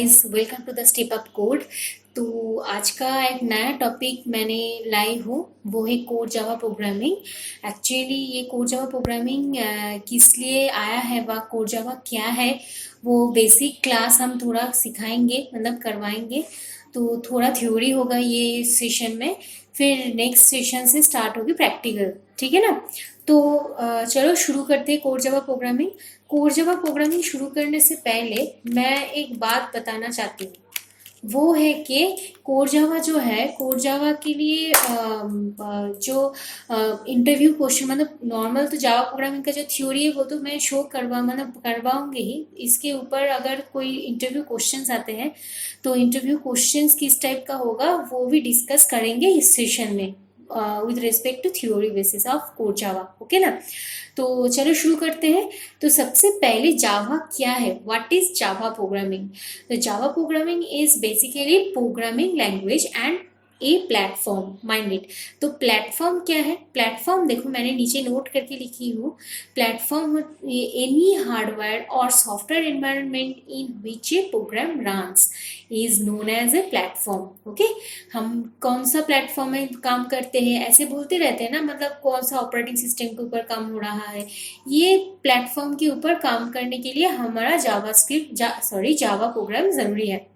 Guys, welcome to the Step Up Code. तो आज का एक नया टॉपिक मैंने लाई हूँ, वो है कोर जावा प्रोग्रामिंग। एक्चुअली ये कोर जावा प्रोग्रामिंग किस लिए आया है, वह कोर जावा क्या है, वो बेसिक क्लास हम थोड़ा सिखाएंगे, मतलब करवाएंगे। तो थोड़ा थ्योरी होगा ये सेशन में, फिर नेक्स्ट सेशन से स्टार्ट होगी प्रैक्टिकल। ठीक है ना। तो चलो शुरू करते हैं core Java programming. Core Java programming शुरू करने से पहले मैं एक बात बताना चाहती हूँ, वो है कि कोर जावा जो है, कोर जावा के लिए जो इंटरव्यू क्वेश्चन, मतलब नॉर्मल तो जावा प्रोग्रामिंग का जो थ्योरी है वो तो मैं शो मतलब करवाऊंगी ही। इसके ऊपर अगर कोई इंटरव्यू क्वेश्चंस आते हैं तो इंटरव्यू क्वेश्चंस किस टाइप का होगा वो भी डिस्कस करेंगे इस सेशन में, with respect to theory basis of core Java. Okay ना। तो चलो शुरू करते हैं। तो सबसे पहले जावा क्या है, व्हाट इज जावा प्रोग्रामिंग। तो Java programming is basically programming language and a platform, mind it. तो प्लेटफॉर्म क्या है, प्लेटफॉर्म देखो मैंने नीचे नोट करके लिखी हूँ। प्लेटफॉर्म एनी हार्डवेयर और software environment in which a program runs is known as a platform. Okay, हम कौन सा प्लेटफॉर्म में काम करते हैं ऐसे बोलते रहते हैं ना, मतलब कौन सा ऑपरेटिंग सिस्टम के ऊपर काम हो रहा है, ये प्लेटफॉर्म के ऊपर काम करने के लिए हमारा जावा प्रोग्राम जरूरी है।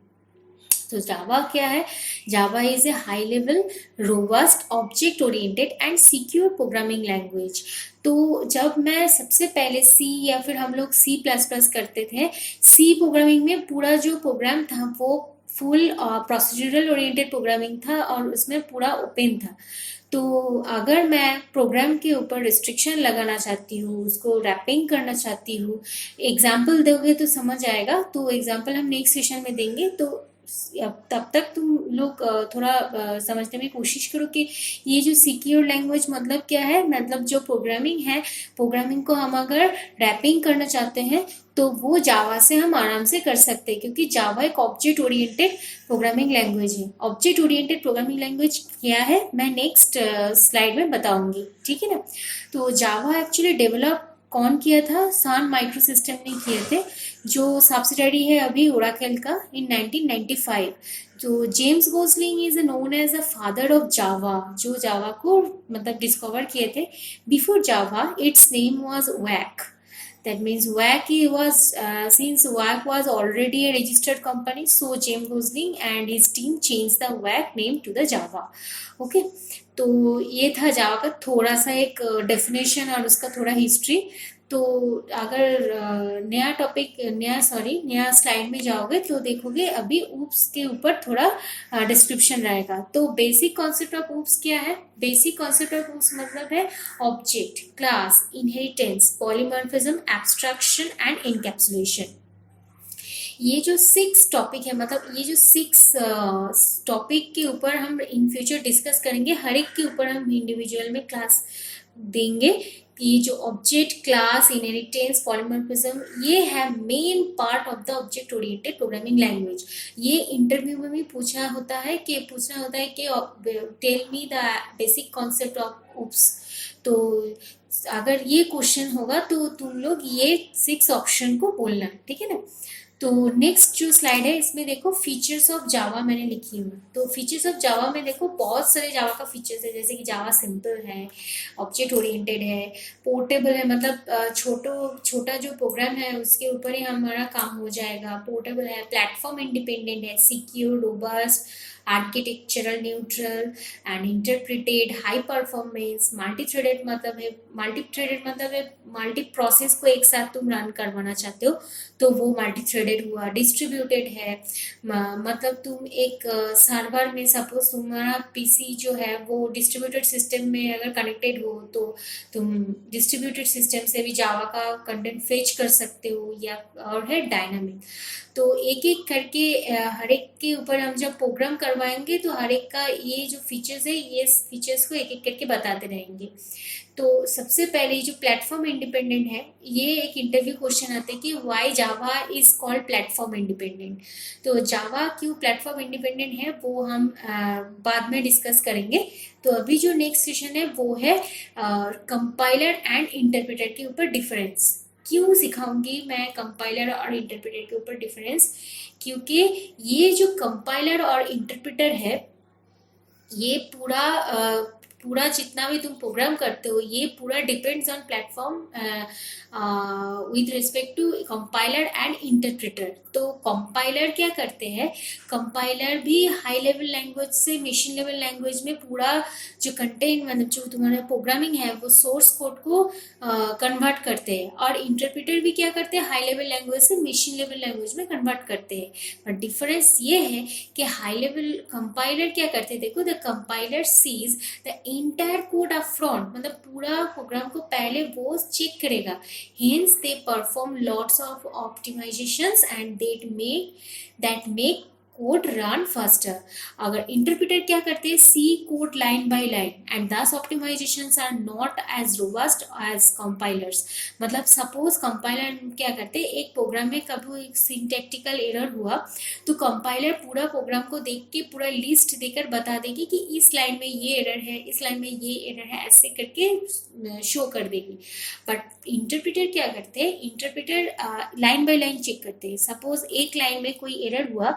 तो जावा क्या है, Java is a high level robust object oriented and secure programming language. तो जब मैं सबसे पहले सी या फिर हम लोग सी प्लस प्लस करते थे, सी प्रोग्रामिंग में पूरा जो प्रोग्राम था वो फुल प्रोसीजरल ओरिएंटेड प्रोग्रामिंग था और उसमें पूरा ओपन था। तो अगर मैं प्रोग्राम के ऊपर रिस्ट्रिक्शन लगाना चाहती हूँ, उसको रैपिंग करना चाहती हूँ, एग्जाम्पल दोगे तो समझ आएगा। तो एग्जाम्पल हम नेक्स्ट सेशन में देंगे। तो तब तक तुम लोग थोड़ा समझने में कोशिश करो कि ये जो सिक्योर लैंग्वेज मतलब क्या है। मतलब जो प्रोग्रामिंग है, प्रोग्रामिंग को हम अगर रैपिंग करना चाहते हैं तो वो जावा से हम आराम से कर सकते हैं, क्योंकि जावा एक ऑब्जेक्ट ओरिएंटेड प्रोग्रामिंग लैंग्वेज है। ऑब्जेक्ट ओरिएंटेड प्रोग्रामिंग लैंग्वेज क्या है मैं नेक्स्ट स्लाइड में बताऊंगी। ठीक है ना। तो जावा एक्चुअली डेवलप कौन किया था, सान माइक्रो सिस्टम ने किए थे, जो सब्सिडरी है अभी ओराकल का, इन 1995। तो James Gosling is known as a father of Java, जो जावा को मतलब डिस्कवर किए थे। Before Java its name was वैक। That means WAC was since WAC was already a registered company, so James Gosling and his team changed the WAC name to the Java. Okay, तो ये था जावा का थोड़ा सा एक डेफिनेशन और उसका थोड़ा हिस्ट्री। तो अगर नया स्लाइड में जाओगे तो देखोगे अभी ऊप्स के ऊपर थोड़ा डिस्क्रिप्शन रहेगा। तो बेसिक कॉन्सेप्ट ऑफ ऊप्स क्या है, बेसिक कॉन्सेप्ट ऑफ ऊप्स मतलब है object, class, inheritance, polymorphism, abstraction and encapsulation. ये जो 6 टॉपिक है, मतलब ये जो 6 टॉपिक के ऊपर हम इन फ्यूचर डिस्कस करेंगे, हर एक के ऊपर हम इंडिविजुअल में क्लास देंगे। ये जो ऑब्जेक्ट, क्लास, इनहेरिटेंस, पॉलीमॉर्फिज्म, ये है main part of the object oriented programming language. ये इंटरव्यू में भी पूछना होता है कि tell me the basic concept of OOPs. तो अगर ये क्वेश्चन होगा तो तुम लोग ये 6 ऑप्शन को बोलना। ठीक है ना। तो नेक्स्ट जो स्लाइड है इसमें देखो फीचर्स ऑफ जावा मैंने लिखी हूँ। तो फीचर्स ऑफ जावा में देखो बहुत सारे जावा का फीचर्स है, जैसे कि जावा सिंपल है, ऑब्जेक्ट ओरिएंटेड है, पोर्टेबल है, मतलब छोटा जो प्रोग्राम है उसके ऊपर ही हमारा काम हो जाएगा, पोर्टेबल है, प्लेटफॉर्म इंडिपेंडेंट है, secure, robust, architectural neutral and interpreted, high performance, multi threaded है मल्टी प्रोसेस को एक साथ तुम रन करवाना चाहते हो तो वो मल्टी थ्रेडेड हुआ। डिस्ट्रीब्यूटेड है, मतलब तुम एक सर्वर में, सपोज तुम्हारा पीसी जो है वो डिस्ट्रीब्यूटेड सिस्टम में अगर कनेक्टेड हो तो तुम डिस्ट्रीब्यूटेड सिस्टम से भी जावा का कंटेंट फेच कर सकते हो। या और है डायनामिक। तो एक एक करके हर एक के ऊपर हम जब प्रोग्राम करवाएंगे तो हर एक का ये जो फीचर्स है, ये फीचर्स को एक एक करके बताते रहेंगे। तो सबसे पहले जो प्लेटफॉर्म इंडिपेंडेंट है, ये एक इंटरव्यू क्वेश्चन आते हैं कि why Java is called platform independent. तो जावा क्यों प्लेटफॉर्म इंडिपेंडेंट है वो हम बाद में डिस्कस करेंगे। तो अभी जो नेक्स्ट सेशन है वो है कंपाइलर एंड इंटरप्रेटर के ऊपर डिफरेंस। क्यों सिखाऊंगी मैं कंपाइलर और इंटरप्रेटर के ऊपर डिफरेंस, क्योंकि ये जो कंपाइलर और इंटरप्रेटर है ये पूरा जितना भी तुम प्रोग्राम करते हो ये पूरा depends on platform with respect to compiler and interpreter. तो कंपाइलर क्या करते हैं, कंपाइलर भी हाई लेवल लैंग्वेज से मशीन लेवल लैंग्वेज में पूरा जो कंटेंट मतलब जो तुम्हारा प्रोग्रामिंग है वो सोर्स कोड को कन्वर्ट करते हैं, और इंटरप्रेटर भी क्या करते हैं, हाई लेवल लैंग्वेज से मशीन लेवल लैंग्वेज में कन्वर्ट करते हैं। पर डिफरेंस ये है कि हाई लेवल कंपाइलर क्या करते हैं, देखो the compiler sees the entire code up front, मतलब पूरा प्रोग्राम को पहले वो चेक करेगा, hence they perform lots of optimizations and that make code run faster. अगर इंटरप्रेटर क्या करते हैं, sees code line by line and thus optimizations are not as robust as compilers. मतलब सपोज कंपाइलर क्या करते हैं, एक प्रोग्राम में कभी एक सिंटैक्टिकल एरर हुआ तो कंपाइलर पूरा प्रोग्राम को देख के पूरा लिस्ट देकर बता देगी कि इस लाइन में ये एरर है, इस लाइन में ये एरर है, ऐसे करके शो कर देगी। बट इंटरप्रेटर क्या करते हैं, interpreter line by line check करते हैं। सपोज एक लाइन में कोई एरर हुआ,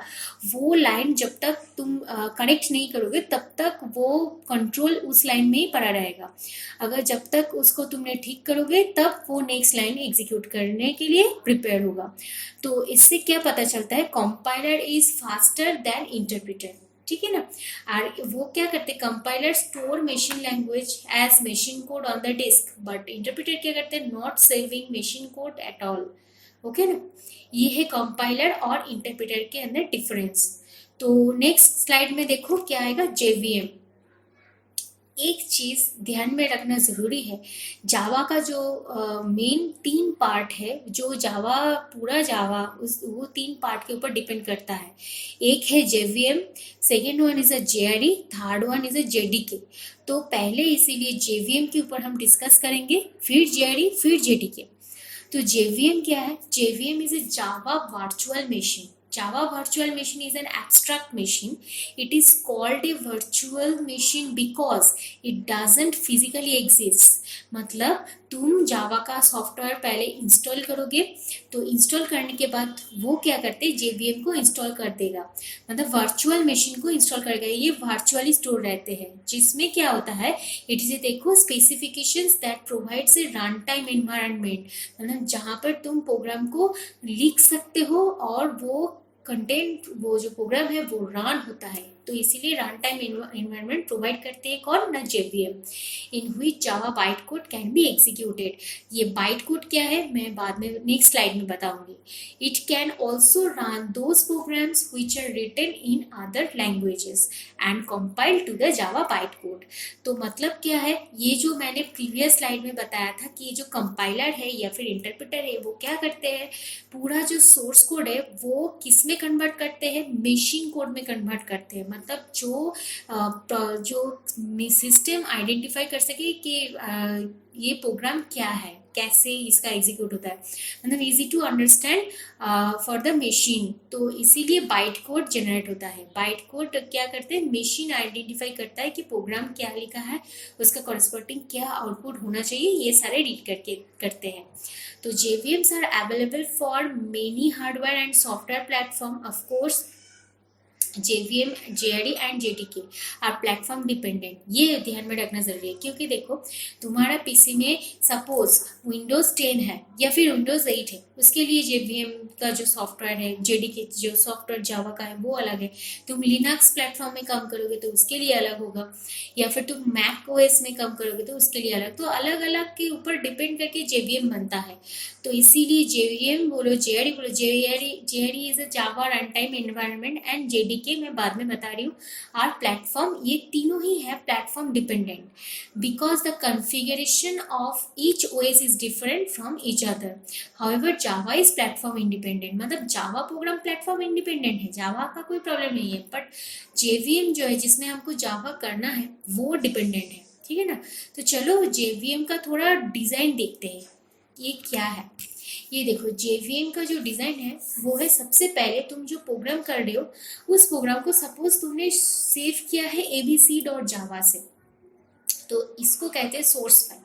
वो लाइन जब तक तुम करेक्ट नहीं करोगे तब तक वो कंट्रोल उस लाइन में ही पड़ा रहेगा। अगर जब तक उसको तुमने ठीक करोगे तब वो नेक्स्ट लाइन एग्जीक्यूट करने के लिए प्रिपेयर होगा। तो इससे क्या पता चलता है, compiler is faster than interpreter, ठीक है ना। और वो क्या करते हैं, compiler store machine language as machine code on the disk, but interpreter क्या करते हैं, not saving machine code at all. Okay ना, ये है कंपाइलर और इंटरप्रेटर के अंदर डिफरेंस। तो नेक्स्ट स्लाइड में देखो क्या आएगा, जेवीएम। एक चीज ध्यान में रखना जरूरी है, जावा का जो मेन तीन पार्ट है, जो जावा पूरा जावा वो तीन पार्ट के ऊपर डिपेंड करता है। एक है JVM, second one is a JRE, third one is a JDK. तो पहले इसीलिए जेवीएम के ऊपर हम डिस्कस करेंगे, फिर जेआरई, फिर जेडीके। तो JVM क्या है, JVM is a Java virtual machine. Java virtual machine is an abstract machine. It is called a virtual machine because it doesn't physically exist. मतलब तुम जावा का सॉफ्टवेयर पहले इंस्टॉल करोगे, तो इंस्टॉल करने के बाद वो क्या करते हैं, JVM को इंस्टॉल कर देगा, मतलब वर्चुअल मशीन को इंस्टॉल करेगा। ये वर्चुअली स्टोर रहते हैं, जिसमें क्या होता है, इट इज देखो specifications that provides a run time environment, मतलब जहाँ पर तुम प्रोग्राम को लिख सकते हो और वो कंटेंट, वो जो प्रोग्राम है वो रन होता है। तो इसीलिए रन टाइम एनवायरनमेंट प्रोवाइड करते हैं कौन ना, JVM, in which Java byte code can be executed. ये बाइट कोड क्या है मैं बाद में नेक्स्ट स्लाइड में बताऊंगी। It can also run those programs which are written in other languages and compiled to the Java byte code. तो मतलब क्या है, ये जो मैंने प्रीवियस स्लाइड में बताया था कि ये जो कंपाइलर है या फिर इंटरप्रेटर है वो क्या करते हैं, पूरा जो सोर्स कोड है वो किस में कन्वर्ट करते हैं, मशीन कोड में कन्वर्ट करते हैं। मतलब जो सिस्टम आइडेंटिफाई कर सके कि ये प्रोग्राम क्या है, कैसे इसका एग्जीक्यूट होता है, मतलब easy to understand for the machine. तो इसीलिए बाइट कोड जनरेट होता है। बाइट कोड क्या करते हैं, मशीन आइडेंटिफाई करता है कि प्रोग्राम क्या लिखा है, उसका कॉरस्पॉन्डिंग क्या आउटपुट होना चाहिए, ये सारे रीड करके करते हैं। तो JVMs are available for many hardware and software platform. Of course, JVM, JRE and JDK are platform dependent. ये ध्यान में रखना जरूरी है, क्योंकि देखो तुम्हारा पीसी में सपोज विंडोज 10 है या फिर विंडोज 8 है, उसके लिए JVM का जो सॉफ्टवेयर है, JDK जो सॉफ्टवेयर जावा का है वो अलग है। तुम लिनक्स प्लेटफॉर्म में काम करोगे तो उसके लिए अलग होगा, या फिर तुम मैक ओएस में काम करोगे तो उसके लिए अलग। तो अलग अलग के ऊपर डिपेंड करके JVM बनता है। तो इसीलिए JVM बोलो, JRE बोलो, JRE is a Java run time environment and JDK मैं बाद में बता रही हूँ आर प्लेटफॉर्म। ये तीनों ही है platform dependent, because the configuration of each OS is different from each other. However Java is platform independent, मतलब जावा प्रोग्राम प्लेटफॉर्म इंडिपेंडेंट है, जावा का कोई प्रॉब्लम नहीं है। बट JVM जो है जिसमें हमको जावा करना है वो डिपेंडेंट है, ठीक है ना। तो चलो JVM का थोड़ा डिजाइन देखते हैं, ये क्या है। ये देखो JVM का जो डिज़ाइन है वो है, सबसे पहले तुम जो प्रोग्राम कर रहे हो उस प्रोग्राम को सपोज तुमने सेव किया है abc.java से, तो इसको कहते हैं सोर्स फाइल।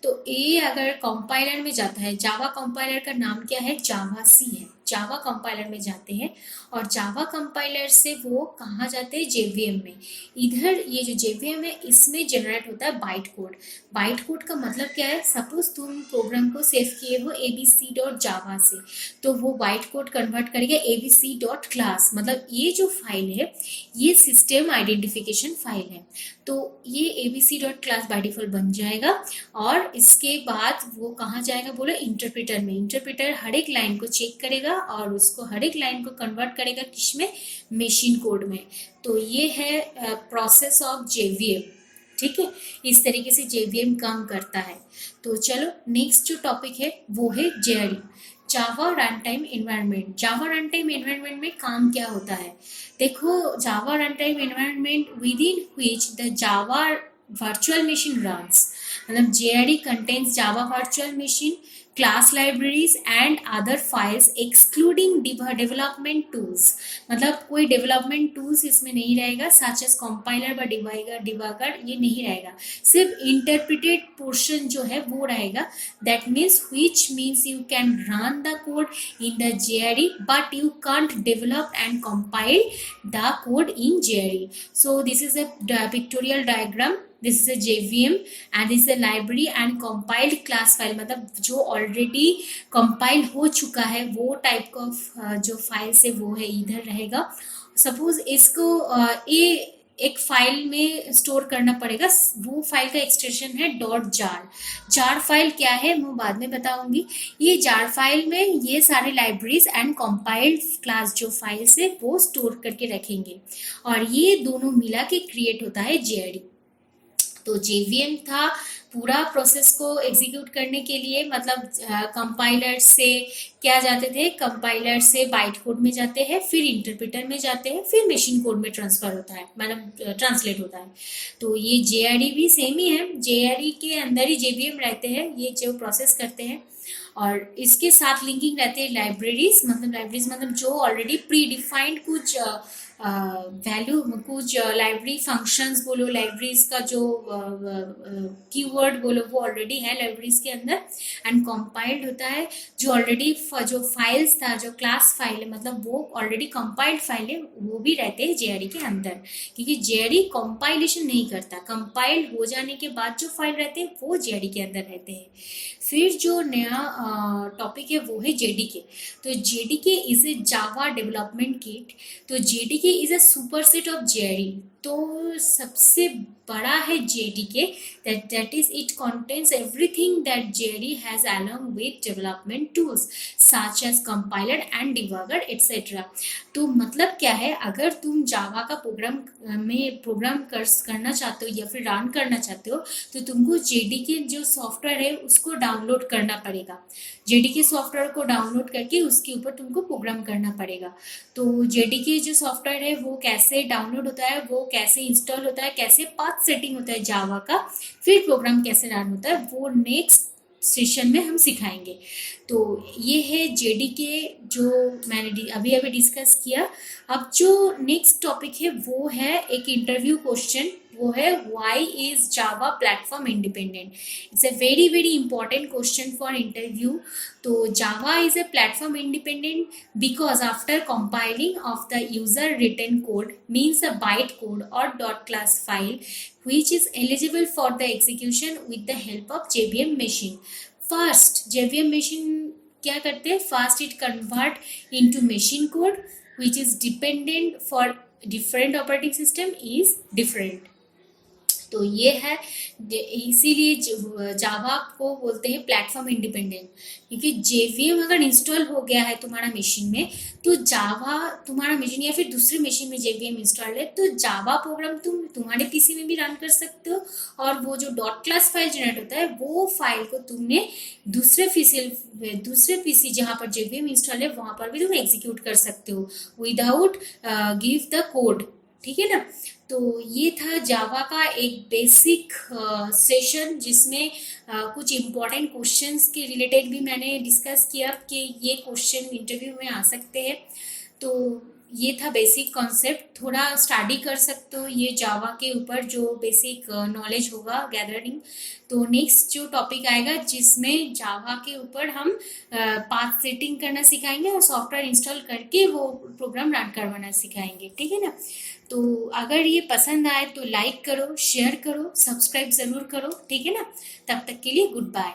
तो ये अगर कंपाइलर में जाता है, जावा कंपाइलर का नाम क्या है, जावा सी है, जावा कंपाइलर में जाते हैं और जावा कंपाइलर से वो कहाँ जाते हैं, जेवीएम में। इधर ये जो जेवीएम है इसमें जनरेट होता है बाइट कोड। बाइट कोड का मतलब क्या है, सपोज तुम प्रोग्राम को सेव किए हो abc.java से, तो वो बाइट कोड कन्वर्ट करेगा abc.class, मतलब ये जो फाइल है ये सिस्टम आइडेंटिफिकेशन फाइल है। तो ये abc.class बाय डिफॉल्ट बन जाएगा और इसके बाद वो कहाँ जाएगा बोले, इंटरप्रेटर में। इंटरप्रेटर हर एक लाइन को चेक करेगा और उसको हर एक लाइन को कन्वर्ट करेगा किसमें, मशीन कोड में। तो ये है प्रोसेस ऑफ जेवीएम, ठीक है। इस तरीके से जेवीएम काम करता है। तो चलो नेक्स्ट जो टॉपिक है वो है JRE, Java run time environment. Java run time environment में काम क्या होता है, देखो Java run time environment within which the Java virtual machine runs, मतलब JRE contains Java virtual machine, class libraries and other files excluding development tools, मतलब कोई development tools इसमें नहीं रहेगा, such as compiler व debugger ये नहीं रहेगा, सिर्फ interpreted portion जो है वो रहेगा। that means you can run the code in the JRE but you can't develop and compile the code in JRE. So this is a pictorial diagram, this is a JVM and this is a library and compiled class file, मतलब जो already compile हो चुका है वो type का जो files है वो है इधर रहेगा। सपोज इसको ये एक फाइल में स्टोर करना पड़ेगा, वो फाइल का एक्सटेंशन है .jar। जार फाइल क्या है वो बाद में बताऊंगी। ये जार फाइल में ये सारे लाइब्रेरीज एंड कंपाइल्ड क्लास जो फाइल्स है वो स्टोर करके रखेंगे और ये दोनों मिला के क्रिएट होता है जेआरई। तो जेवीएम था पूरा प्रोसेस को एग्जीक्यूट करने के लिए, मतलब कंपाइलर से क्या जाते थे, कंपाइलर से बाइट कोड में जाते हैं, फिर इंटरप्रेटर में जाते हैं, फिर मशीन कोड में ट्रांसफर होता है, मतलब ट्रांसलेट होता है। तो ये जेआरई भी सेम ही है, जेआरई के अंदर ही जेवीएम रहते हैं, ये जो प्रोसेस करते हैं और इसके साथ लिंकिंग रहते हैं लाइब्रेरीज, मतलब जो ऑलरेडी प्री डिफाइंड कुछ वैल्यू कुछ लाइब्रेरी फंक्शंस बोलो, लाइब्रेरीज का जो कीवर्ड बोलो वो ऑलरेडी है लाइब्रेरीज के अंदर एंड कंपाइल्ड होता है। जो ऑलरेडी जो फाइल्स था, जो क्लास फाइल है, मतलब वो ऑलरेडी कंपाइल्ड फाइल है, वो भी रहते हैं जेआरई के अंदर, क्योंकि जेआरई कंपाइलेशन नहीं करता, कंपाइल्ड हो जाने के बाद जो फाइल रहते हैं वो जेआरई के अंदर रहते हैं। फिर जो नया टॉपिक है वो है जेडीके। तो JDK is a Java development kit. तो JDK is a superset of JRE. तो सबसे बड़ा है JDK, that is it contains everything that JRE has along with development tools such as compiler and debugger etc. तो मतलब क्या है, अगर तुम जावा का प्रोग्राम करना चाहते हो या फिर रन करना चाहते हो तो तुमको जेडीके जो सॉफ्टवेयर है उसको डाउनलोड करना पड़ेगा। जेडीके सॉफ्टवेयर को डाउनलोड करके उसके ऊपर तुमको प्रोग्राम करना पड़ेगा। तो जेडीके जो सॉफ्टवेयर है वो कैसे डाउनलोड होता है, वो कैसे इंस्टॉल होता है, कैसे पाथ सेटिंग होता है जावा का, फिर प्रोग्राम कैसे रन होता है, वो नेक्स्ट सेशन में हम सिखाएंगे। तो ये है जेडीके जो मैंने अभी डिस्कस किया। अब जो नेक्स्ट टॉपिक है वो है एक इंटरव्यू क्वेश्चन, वो है why is Java platform independent. It's a very very important question for interview. तो Java is a platform independent because after compiling of the user written code means a byte code और dot class file which is eligible for the execution with the help of JVM machine. First, JVM machine क्या करते हैं, first it convert into machine code which is dependent for different operating system is different. तो ये है, इसीलिए जावा को बोलते हैं प्लेटफॉर्म इंडिपेंडेंट, क्योंकि जेवीएम अगर इंस्टॉल हो गया है तुम्हारा मशीन में तो जावा तुम्हारा मशीन या फिर दूसरे मशीन में जेवीएम इंस्टॉल है तो जावा प्रोग्राम तुम तुम्हारे पीसी में भी रन कर सकते हो और वो जो डॉट क्लास फाइल जनरेट होता है वो फाइल को तुमने दूसरे पीसी जहाँ पर जेवीएम इंस्टॉल है वहाँ पर भी तुम एग्जीक्यूट कर सकते हो विदाउट गिव द कोड, ठीक है ना। तो ये था जावा का एक बेसिक सेशन जिसमें कुछ इम्पोर्टेंट क्वेश्चंस के रिलेटेड भी मैंने डिस्कस किया कि ये क्वेश्चन इंटरव्यू में आ सकते हैं। तो ये था बेसिक कॉन्सेप्ट, थोड़ा स्टडी कर सकते हो ये जावा के ऊपर जो बेसिक नॉलेज होगा गैदरिंग। तो नेक्स्ट जो टॉपिक आएगा जिसमें जावा के ऊपर हम पाथ सेटिंग करना सिखाएंगे और सॉफ्टवेयर इंस्टॉल करके वो प्रोग्राम रन करवाना सिखाएंगे, ठीक है ना। तो अगर ये पसंद आए तो लाइक करो, शेयर करो, सब्सक्राइब ज़रूर करो, ठीक है ना। तब तक के लिए गुड बाय।